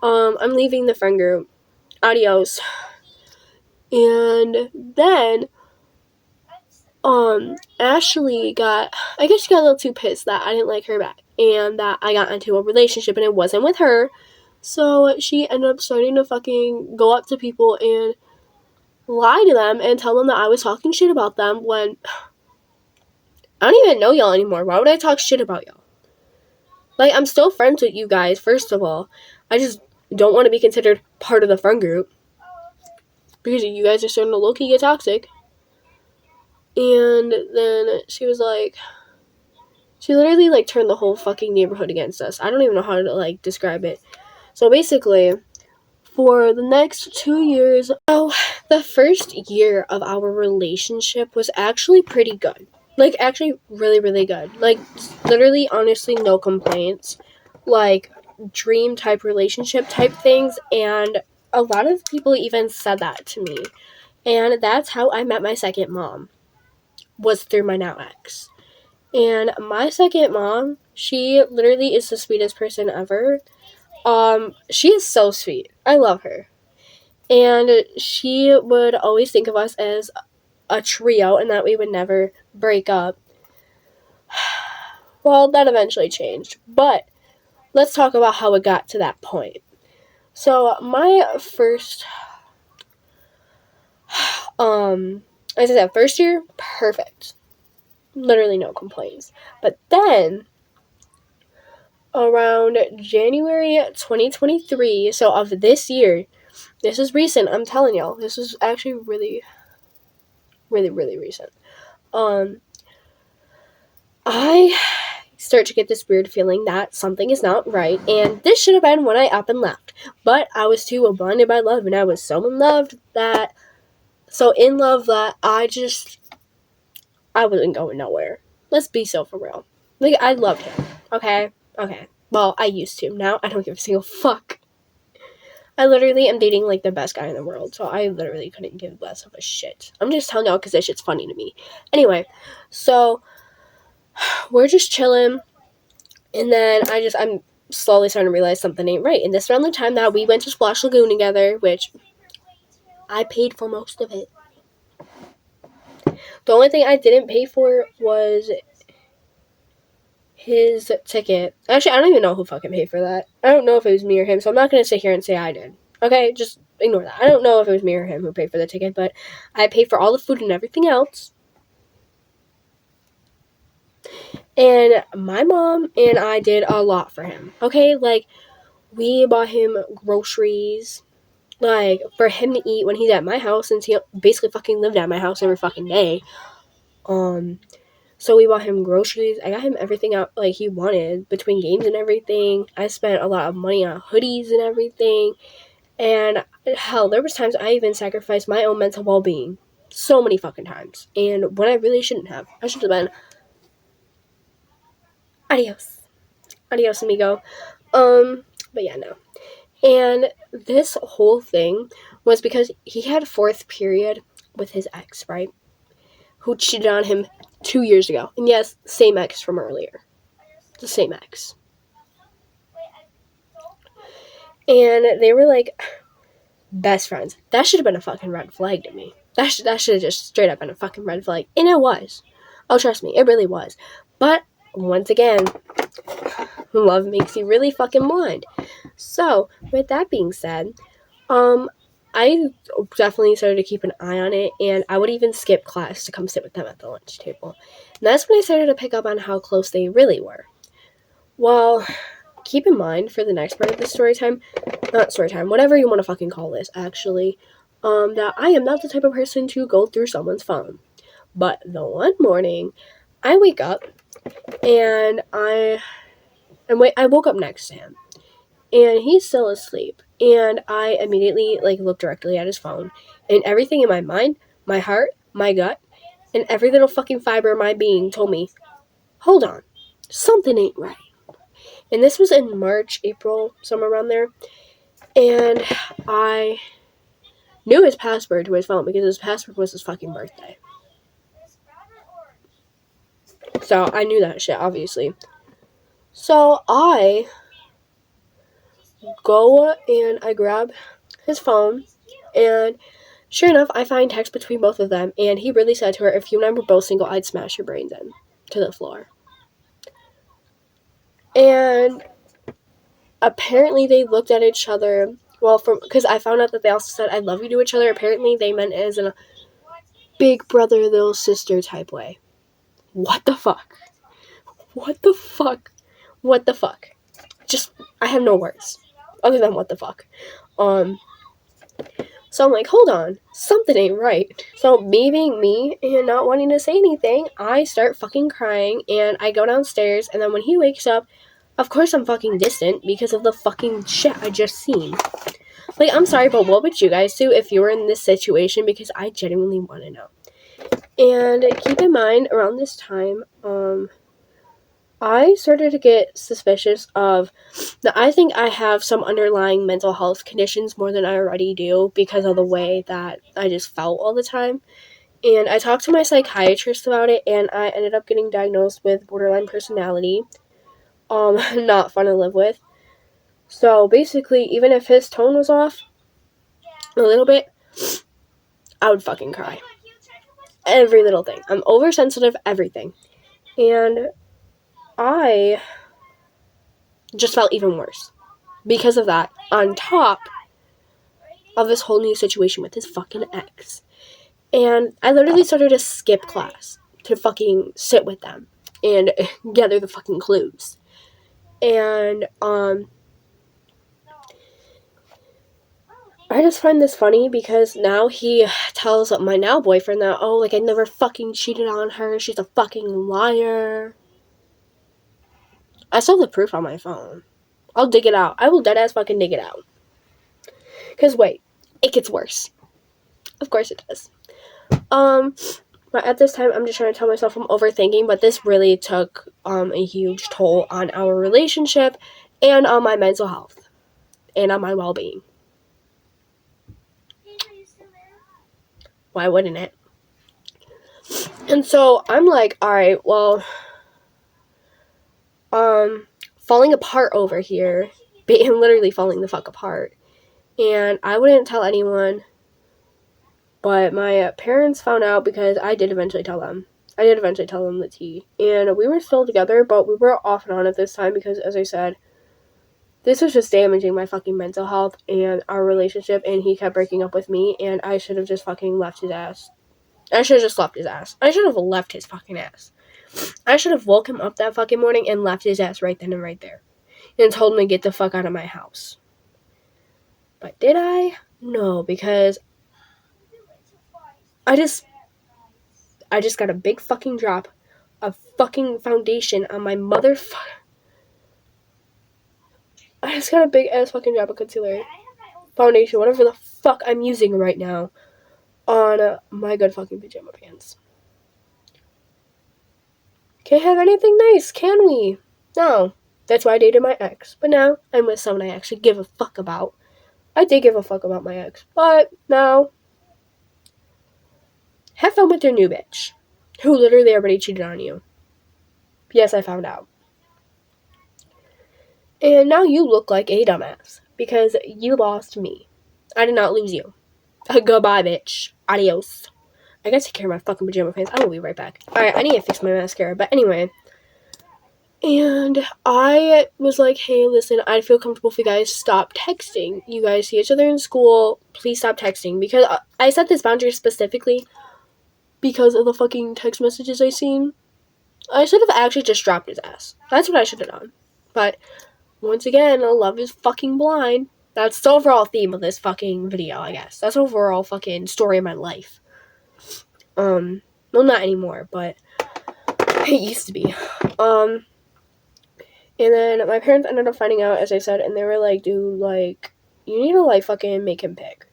I'm leaving the friend group. Adios. And then, Ashley I guess she got a little too pissed that I didn't like her back and that I got into a relationship and it wasn't with her. So she ended up starting to fucking go up to people and lie to them and tell them that I was talking shit about them when I don't even know y'all anymore. Why would I talk shit about y'all? Like, I'm still friends with you guys, first of all. I just don't want to be considered part of the friend group because you guys are starting to low-key get toxic. And then she was like, she literally, like, turned the whole fucking neighborhood against us. I don't even know how to, like, describe it. So basically, for the next 2 years, the first year of our relationship was actually pretty good. Like, actually really, really good. Like, literally, honestly, no complaints. Like, dream type relationship type things. And a lot of people even said that to me. And that's how I met my second mom, was through my now ex. And my second mom, she literally is the sweetest person ever. She is so sweet. I love her. And she would always think of us as a trio and that we would never break up. Well, that eventually changed. But let's talk about how it got to that point. So my first, as I said, first year, perfect. Literally no complaints. But then, around January 2023, so of this year, this is recent, I'm telling y'all, this is actually really, really, really recent. I start to get this weird feeling that something is not right, and this should have been when I up and left. But I was too blinded by love, and I was so in love that I wasn't going nowhere. Let's be so for real. Like, I loved him. Okay. Well, I used to. Now I don't give a single fuck. I literally am dating, like, the best guy in the world, so I literally couldn't give less of a shit. I'm just telling y'all because that shit's funny to me. Anyway, so we're just chilling, and then I'm slowly starting to realize something ain't right. And this around the time that we went to Splash Lagoon together, which I paid for most of it. The only thing I didn't pay for was his ticket. Actually, I don't even know who fucking paid for that. I don't know if it was me or him, so I'm not going to sit here and say I did. Okay, just ignore that. I don't know if it was me or him who paid for the ticket, but I paid for all the food and everything else. And my mom and I did a lot for him. Okay, like, we bought him groceries, like, for him to eat when he's at my house, since he basically fucking lived at my house every fucking day. So we bought him groceries. I got him everything out, like, he wanted, between games and everything. I spent a lot of money on hoodies and everything. And, hell, there was times I even sacrificed my own mental well-being. So many fucking times. And when I really shouldn't have. I should have been, adios. Adios, amigo. But yeah, no. And this whole thing was because he had fourth period with his ex, right? Who cheated on him 2 years ago. And yes, same ex from earlier. The same ex. And they were, like, best friends. That should have been a fucking red flag to me. That should have just straight up been a fucking red flag. And it was. Oh, trust me, it really was. But, once again, love makes you really fucking blind. So, with that being said, I definitely started to keep an eye on it, and I would even skip class to come sit with them at the lunch table. And that's when I started to pick up on how close they really were. Well, keep in mind for the next part of the not story time, whatever you want to fucking call this, actually, that I am not the type of person to go through someone's phone. But the one morning, I wake up, and I woke up next to him, and he's still asleep. And I immediately, like, looked directly at his phone, and everything in my mind, my heart, my gut, and every little fucking fiber of my being told me, hold on, something ain't right. And this was in March, April, somewhere around there. And I knew his password to his phone because his password was his fucking birthday. So I knew that shit, obviously. So I go and I grab his phone, and Sure enough, I find text between both of them, and he really said to her, if you and I were both single, I'd smash your brains in to the floor. And apparently they looked at each other, well, because I found out that they also said I love you to each other. Apparently they meant it as in a big brother, little sister type way. What the fuck? What the fuck? What the fuck? Just, I have no words other than what the fuck. So I'm like, hold on, something ain't right. So me being me and not wanting to say anything, I start fucking crying, and I go downstairs, and then when he wakes up, of course I'm fucking distant because of the fucking shit I just seen. Like, I'm sorry, but what would you guys do if you were in this situation? Because I genuinely want to know. And keep in mind, around this time, I started to get suspicious of, now I think I have some underlying mental health conditions more than I already do because of the way that I just felt all the time. And I talked to my psychiatrist about it, and I ended up getting diagnosed with borderline personality. Not fun to live with. So basically, even if his tone was off a little bit, I would fucking cry. Every little thing. I'm oversensitive, everything. And I just felt even worse because of that, on top of this whole new situation with his fucking ex. And I literally started to skip class to fucking sit with them and gather the fucking clues. And I just find this funny because now he tells my now boyfriend that, oh, like, I never fucking cheated on her, she's a fucking liar. I still have the proof on my phone. I'll dig it out. I will deadass fucking dig it out. Because wait, it gets worse. Of course it does. But at this time, I'm just trying to tell myself I'm overthinking, but this really took a huge toll on our relationship and on my mental health and on my well-being. Why wouldn't it? And so I'm like, alright, well, falling apart over here, literally falling the fuck apart. And I wouldn't tell anyone, but my parents found out because I did eventually tell them. I did eventually tell them the tea. And we were still together, but we were off and on at this time because, as I said, this was just damaging my fucking mental health and our relationship, and he kept breaking up with me, and I should have just fucking left his ass. I should have just left his ass. I should have left his fucking ass. I should have woke him up that fucking morning and left his ass right then and right there. And told him to get the fuck out of my house. But did I? No, because I just got a big fucking drop of fucking foundation on my motherfucker. I just got a big ass fucking drop of concealer. Foundation, whatever the fuck I'm using right now, on my good fucking pajama pants. Can't have anything nice, can we? No. That's why I dated my ex. But now I'm with someone I actually give a fuck about. I did give a fuck about my ex. But now, have fun with your new bitch, who literally already cheated on you. Yes, I found out. And now you look like a dumbass because you lost me. I did not lose you. Goodbye, bitch. Adios. I gotta take care of my fucking pajama pants. I will be right back. Alright, I need to fix my mascara. But anyway. And I was like, hey, listen, I'd feel comfortable if you guys stop texting. You guys see each other in school. Please stop texting. Because I set this boundary specifically because of the fucking text messages I seen. I should have actually just dropped his ass. That's what I should have done. But once again, love is fucking blind. That's the overall theme of this fucking video, I guess. That's the overall fucking story of my life. Well, not anymore, but it used to be. And then my parents ended up finding out, as I said, and they were like, dude, like, you need to, like, fucking make him pick.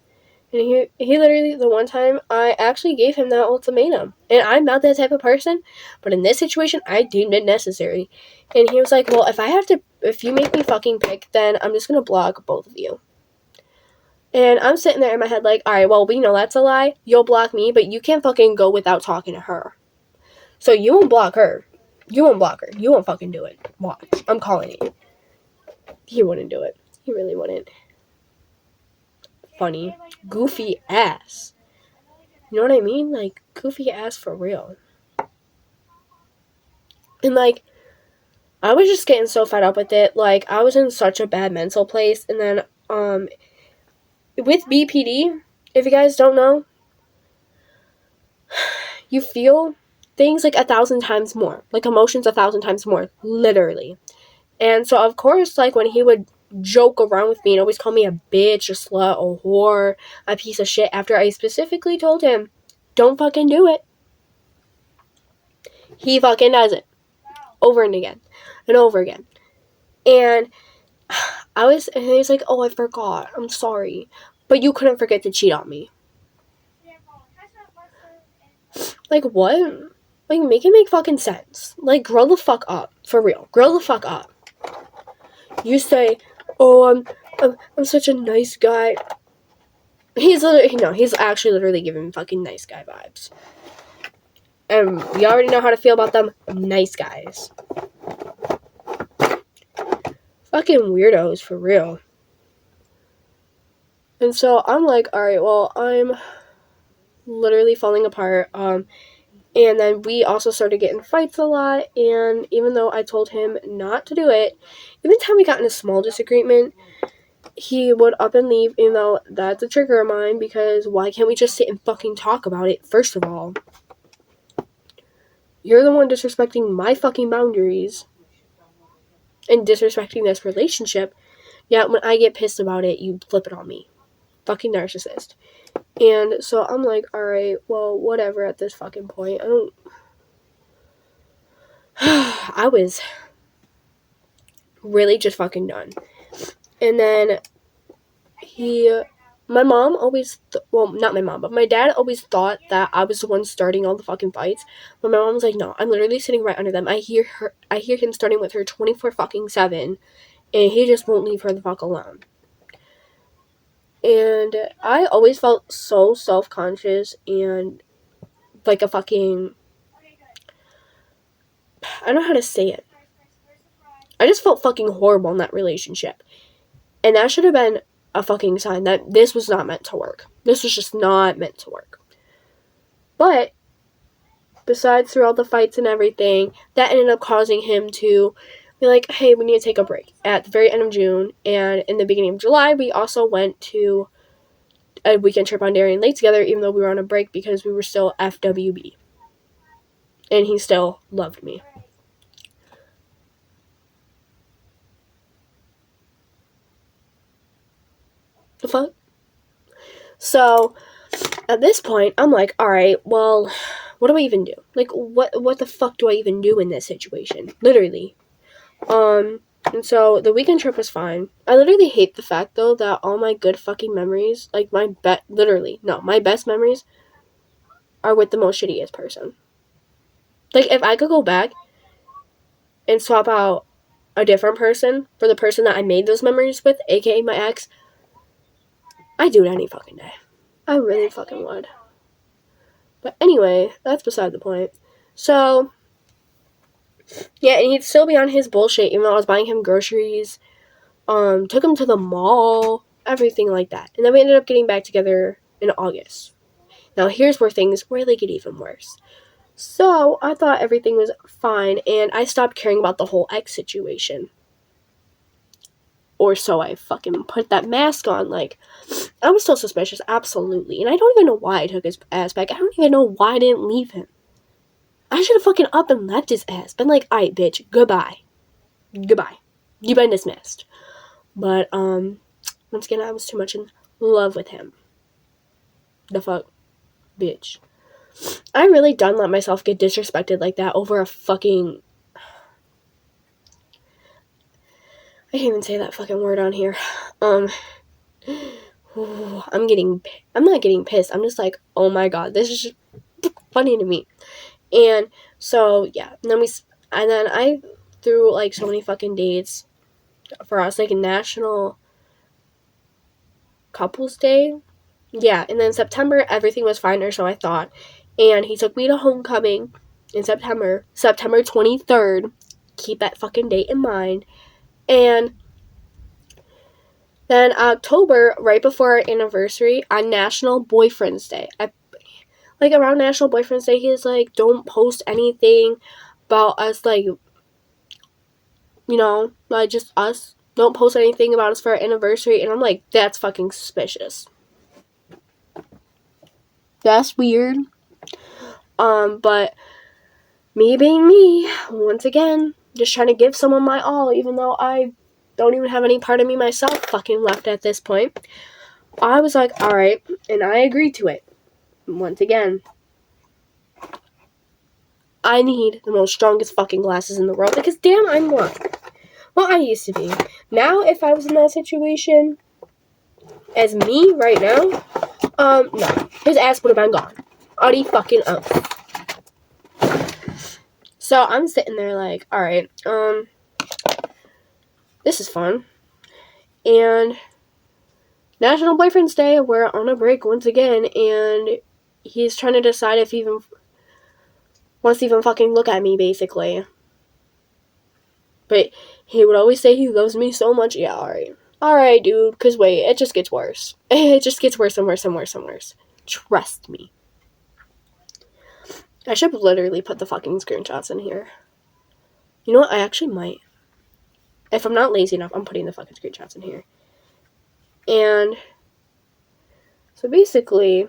And he literally, the one time, I actually gave him that ultimatum. And I'm not that type of person, but in this situation, I deemed it necessary. And he was like, well, if you make me fucking pick, then I'm just gonna block both of you. And I'm sitting there in my head like, alright, well, we know that's a lie. You'll block me, but you can't fucking go without talking to her. So you won't block her. You won't block her. You won't fucking do it. Watch. I'm calling it. He wouldn't do it. He really wouldn't. Funny. Goofy ass. You know what I mean? Like, goofy ass for real. And, like, I was just getting so fed up with it. Like, I was in such a bad mental place. And then, with BPD, if you guys don't know, you feel things like 1,000 times more. Like, emotions 1,000 times more. Literally. And so, of course, like, when he would joke around with me and always call me a bitch, a slut, a whore, a piece of shit, after I specifically told him, don't fucking do it, he fucking does it. Over and again. And over again. And and he's like, oh, I forgot. I'm sorry. But you couldn't forget to cheat on me. Like, what? Like, make it make fucking sense. Like, grow the fuck up. For real. Grow the fuck up. You say, oh, I'm such a nice guy. He's actually literally giving fucking nice guy vibes. And you already know how to feel about them nice guys. Fucking weirdos, for real. And so I'm like, alright, well, I'm literally falling apart. And then we also started getting fights a lot. And even though I told him not to do it, every time we got in a small disagreement, he would up and leave, even though that's a trigger of mine, because why can't we just sit and fucking talk about it, first of all? You're the one disrespecting my fucking boundaries and disrespecting this relationship, yet when I get pissed about it, you flip it on me. Fucking narcissist. And so I'm like, alright, well, whatever at this fucking point. I was really just fucking done. And then my mom always, not my mom, but my dad always thought that I was the one starting all the fucking fights. But my mom was like, no, I'm literally sitting right under them. I hear him starting with her 24/7, and he just won't leave her the fuck alone. And I always felt so self-conscious and like a fucking, I don't know how to say it. I just felt fucking horrible in that relationship. And that should have been a fucking sign that this was not meant to work. This was just not meant to work. But besides through all the fights and everything, that ended up causing him to be like, hey, we need to take a break at the very end of June. And in the beginning of July, we also went to a weekend trip on Darien Lake together, even though we were on a break, because we were still FWB. And he still loved me. The fuck? So, at this point, I'm like, alright, well, what do I even do? Like, what the fuck do I even do in this situation? Literally. And so, the weekend trip was fine. I literally hate the fact, though, that all my good fucking memories, like, my best memories are with the most shittiest person. Like, if I could go back and swap out a different person for the person that I made those memories with, aka my ex, I'd do it any fucking day. I really fucking would. But anyway, that's beside the point. So, yeah, and he'd still be on his bullshit, even though I was buying him groceries, took him to the mall, everything like that. And then we ended up getting back together in August. Now, here's where things really get even worse. So, I thought everything was fine, and I stopped caring about the whole ex situation. Or so I fucking put that mask on. Like, I was still suspicious, absolutely. And I don't even know why I took his ass back. I don't even know why I didn't leave him. I should have fucking up and left his ass. Been like, alright, bitch, goodbye. Goodbye. You've been dismissed. But, once again, I was too much in love with him. The fuck? Bitch. I really done let myself get disrespected like that over a fucking... I can't even say that fucking word on here. I'm not getting pissed. I'm just like, oh my god, this is just funny to me. And so, yeah. And then I threw, like, so many fucking dates for us, like, a National Couples Day. Yeah, and then September, everything was fine, or so I thought. And he took me to homecoming in September 23rd. Keep that fucking date in mind. And then October, right before our anniversary, on National Boyfriend's Day. like, around National Boyfriend's Day, he's like, don't post anything about us, like, you know, like, just us. Don't post anything about us for our anniversary. And I'm like, that's fucking suspicious. That's weird. But me being me, once again, just trying to give someone my all, even though I don't even have any part of me myself fucking left at this point. I was like, alright, and I agreed to it. Once again, I need the most strongest fucking glasses in the world, because damn, I'm one. Well, I used to be. Now, if I was in that situation, as me right now, no. His ass would have been gone. Audi fucking oath. So, I'm sitting there like, alright, this is fun. And National Boyfriend's Day, we're on a break once again, and he's trying to decide if he even wants to even fucking look at me, basically. But he would always say he loves me so much. Yeah, alright. Alright, dude, because wait, it just gets worse. It just gets worse and worse and worse and worse. Trust me. I should literally put the fucking screenshots in here. You know what? I actually might. If I'm not lazy enough, I'm putting the fucking screenshots in here. And so basically,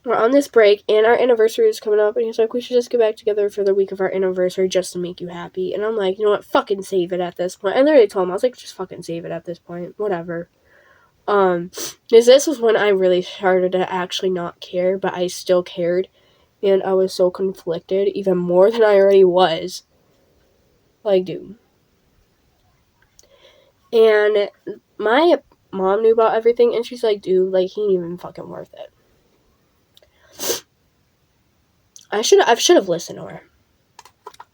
we're on this break, and our anniversary is coming up, and he's like, we should just get back together for the week of our anniversary just to make you happy. And I'm like, you know what? Fucking save it at this point. I literally told him, I was like, just fucking save it at this point. Whatever. Because this was when I really started to actually not care, but I still cared. And I was so conflicted, even more than I already was. Like, dude. And my mom knew about everything, and she's like, dude, like, he ain't even fucking worth it. I should have listened to her.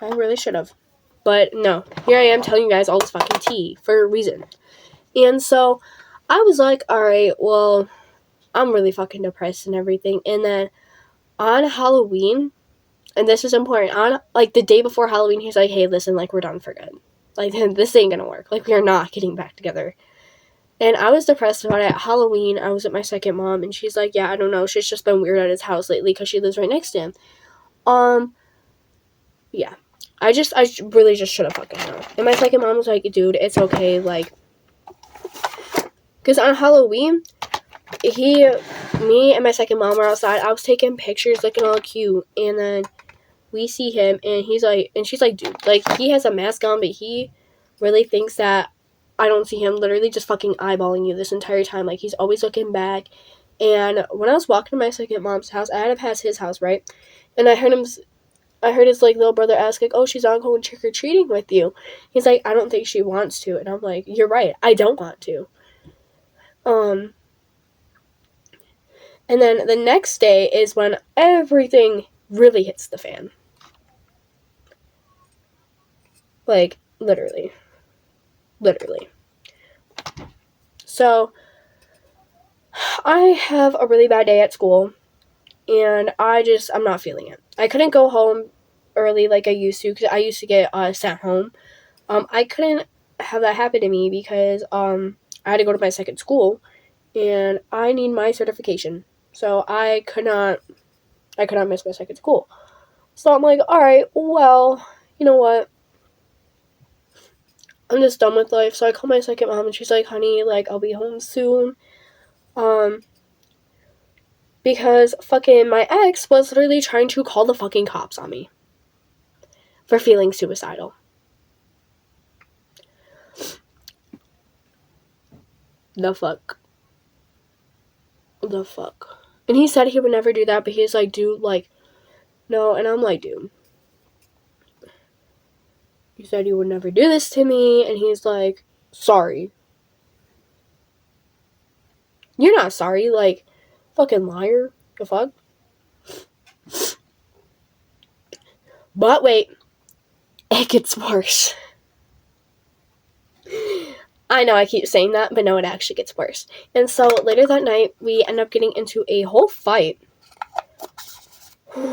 I really should have. But no, here I am telling you guys all this fucking tea for a reason. And so I was like, alright, well, I'm really fucking depressed and everything. And then on Halloween, and this is important, on like the day before Halloween, he's like, hey, listen, like, we're done for good. Like, this ain't gonna work. Like, we are not getting back together. And I was depressed about it. At Halloween, I was with my second mom, and she's like, yeah, I don't know, she's just been weird at his house lately because she lives right next to him. Yeah. I really just should have fucking known. And my second mom was like, dude, it's okay, like, because on Halloween, me and my second mom were outside. I was taking pictures looking all cute, and then we see him, and he's like, and she's like, dude, like, he has a mask on, but he really thinks that I don't see him, literally just fucking eyeballing you this entire time. Like, he's always looking back. And when I was walking to my second mom's house, I had to pass his house, right? And I heard his, like, little brother ask, like, oh, she's not going trick-or-treating with you. He's like, I don't think she wants to. And I'm like, you're right, I don't want to. And then the next day is when everything really hits the fan. Like, literally. So, I have a really bad day at school, and I'm not feeling it. I couldn't go home early like I used to, because I used to get sent home. I couldn't have that happen to me because I had to go to my second school, and I need my certification. So I could not miss my second school. So I'm like, alright, well, you know what? I'm just done with life. So I called my second mom, and she's like, honey, like, I'll be home soon. Because fucking my ex was literally trying to call the fucking cops on me for feeling suicidal. The fuck. And he said he would never do that, but he's like, dude, like, no. And I'm like, dude, you said you would never do this to me. And he's like, sorry. You're not sorry, like, fucking liar. The fuck? But wait, it gets worse. I know I keep saying that, but no, it actually gets worse. And so later that night, we end up getting into a whole fight.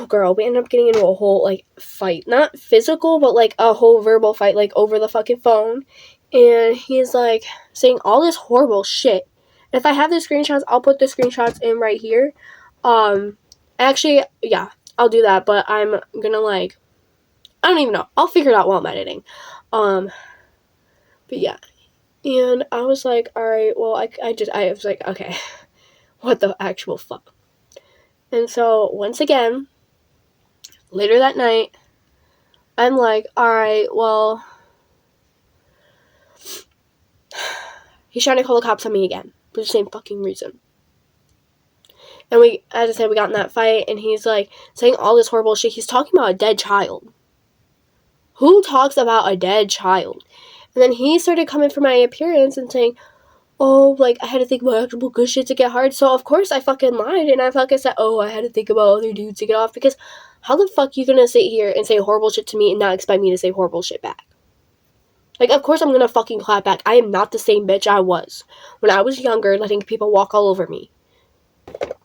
Girl, we end up getting into a whole, like, fight. Not physical, but, like, a whole verbal fight, like, over the fucking phone. And he's, like, saying all this horrible shit. If I have the screenshots, I'll put the screenshots in right here. Actually, yeah, I'll do that, but I'm gonna like, I don't even know. I'll figure it out while I'm editing. But yeah. And I was like, alright, well, I was like, okay, what the actual fuck? And so, once again, later that night, I'm like, alright, well, he's trying to call the cops on me again for the same fucking reason. And we, as I said, we got in that fight, and he's like saying all this horrible shit. He's talking about a dead child. Who talks about a dead child? And then he started coming for my appearance and saying, oh, like, I had to think about actual good shit to get hard. So, of course, I fucking lied, and I fucking said, oh, I had to think about other dudes to get off, because how the fuck you gonna sit here and say horrible shit to me and not expect me to say horrible shit back? Like, of course I'm gonna fucking clap back. I am not the same bitch I was when I was younger, letting people walk all over me.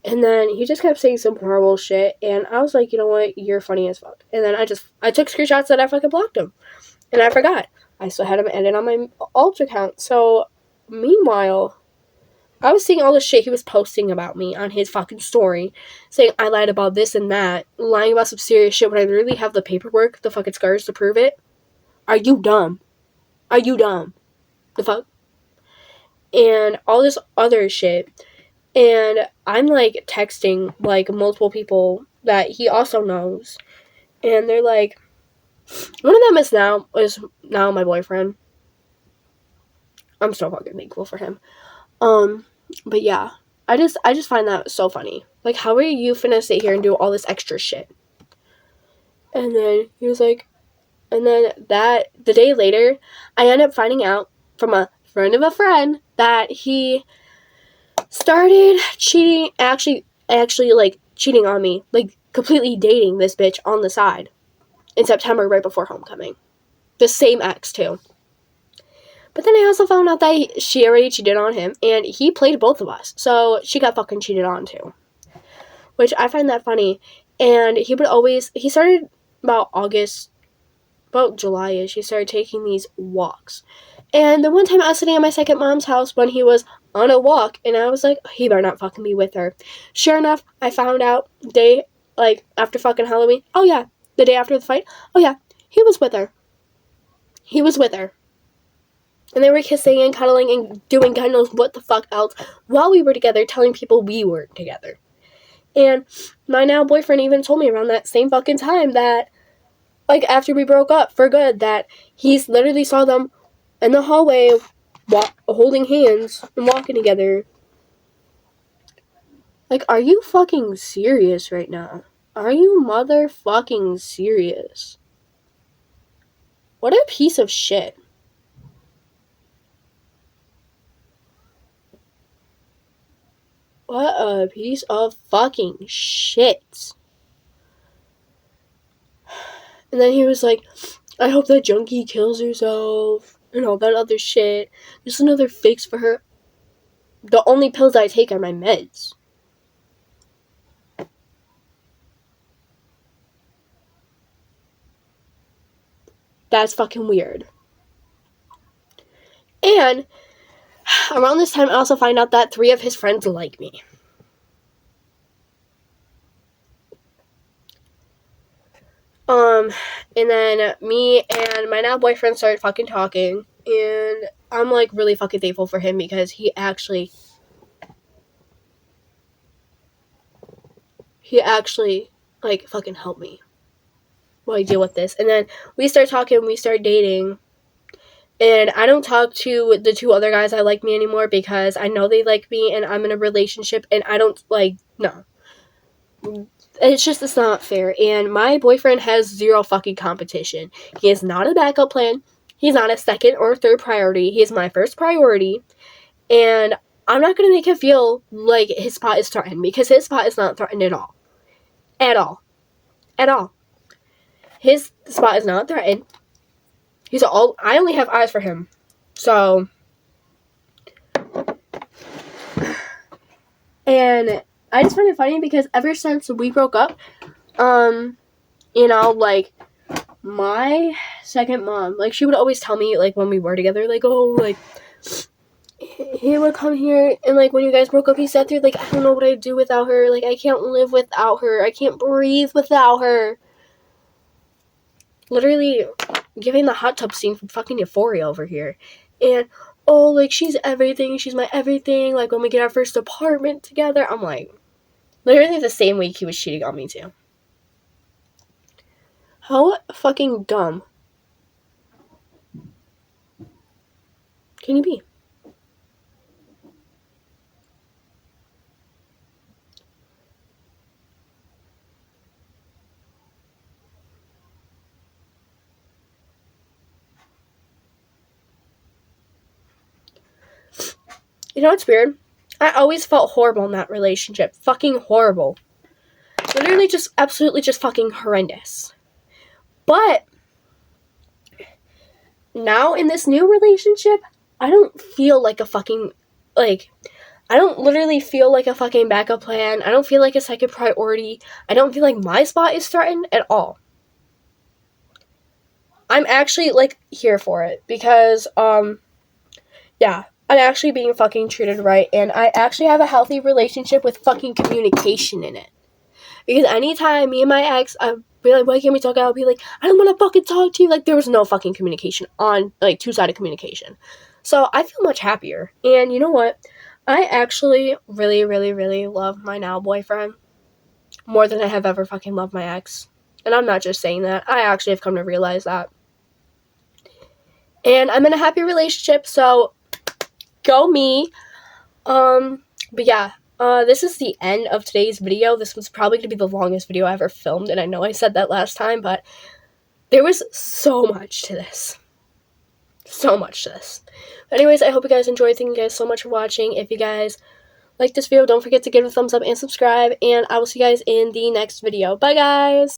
And then he just kept saying some horrible shit, and I was like, you know what, you're funny as fuck. And then I took screenshots that I fucking blocked him. And I forgot. I still had him edit on my alt account. So, meanwhile, I was seeing all the shit he was posting about me on his fucking story, saying I lied about this and that, lying about some serious shit when I literally have the paperwork, the fucking scars to prove it. Are you dumb? Are you dumb? The fuck? And all this other shit. And I'm, like, texting, like, multiple people that he also knows. And they're like, one of them is now my boyfriend. I'm so fucking thankful for him. But yeah. I just find that so funny. Like, how are you finna sit here and do all this extra shit? And then he was like, and then the day later, I ended up finding out from a friend of a friend that he started cheating, actually, like, cheating on me, like, completely dating this bitch on the side in September right before homecoming. The same ex, too. But then I also found out that she already cheated on him, and he played both of us, so she got fucking cheated on, too. Which I find that funny. And he started about July-ish, he started taking these walks. And the one time I was sitting at my second mom's house when he was on a walk, and I was like, he better not fucking be with her. Sure enough, I found out after fucking Halloween, oh yeah, the day after the fight, oh yeah, he was with her. He was with her. And they were kissing and cuddling and doing God knows what the fuck else while we were together, telling people we weren't together. And my now boyfriend even told me around that same fucking time that, like, after we broke up for good, that he's literally saw them in the hallway holding hands and walking together. Like, are you fucking serious right now? Are you motherfucking serious? What a piece of shit. What a piece of fucking shit. And then he was like, I hope that junkie kills herself and all that other shit. Just another fix for her. The only pills I take are my meds. That's fucking weird. And around this time, I also find out that 3 of his friends like me. And then me and my now boyfriend started fucking talking, and I'm, like, really fucking thankful for him because he actually, like, fucking helped me while I deal with this. And then we start talking, we start dating, and I don't talk to the 2 other guys that like me anymore because I know they like me and I'm in a relationship, and I don't, like, no. It's not fair. And my boyfriend has 0 fucking competition. He is not a backup plan. He's not a second or third priority. He is my first priority. And I'm not going to make him feel like his spot is threatened, because his spot is not threatened at all. At all. At all. His spot is not threatened. I only have eyes for him. So. And I just find it funny because ever since we broke up, like, my second mom, like, she would always tell me, like, when we were together, like, oh, like, he would come here and, like, when you guys broke up, he sat there, like, I don't know what I'd do without her. Like, I can't live without her. I can't breathe without her. Literally giving the hot tub scene from fucking Euphoria over here. And, oh, like, she's everything. She's my everything. Like, when we get our first apartment together, I'm like, literally the same week he was cheating on me, too. How fucking dumb can you be? You know what's weird? I always felt horrible in that relationship. Fucking horrible. Literally just absolutely just fucking horrendous. But now in this new relationship, I don't feel like a fucking, like, I don't literally feel like a fucking backup plan. I don't feel like a second priority. I don't feel like my spot is threatened at all. I'm actually, like, here for it because, yeah, I'm actually being fucking treated right, and I actually have a healthy relationship with fucking communication in it. Because anytime me and my ex, I'd be like, why can't we talk? I'll be like, I don't want to fucking talk to you. Like, there was no fucking communication on, like, two-sided communication. So I feel much happier. And you know what? I actually really, really, really love my now boyfriend more than I have ever fucking loved my ex. And I'm not just saying that. I actually have come to realize that. And I'm in a happy relationship, so go me. But yeah, this is the end of today's video. This was probably going to be the longest video I ever filmed, and I know I said that last time, but there was so much to this. So much to this. But anyways, I hope you guys enjoyed. Thank you guys so much for watching. If you guys like this video, don't forget to give it a thumbs up and subscribe, and I will see you guys in the next video. Bye, guys!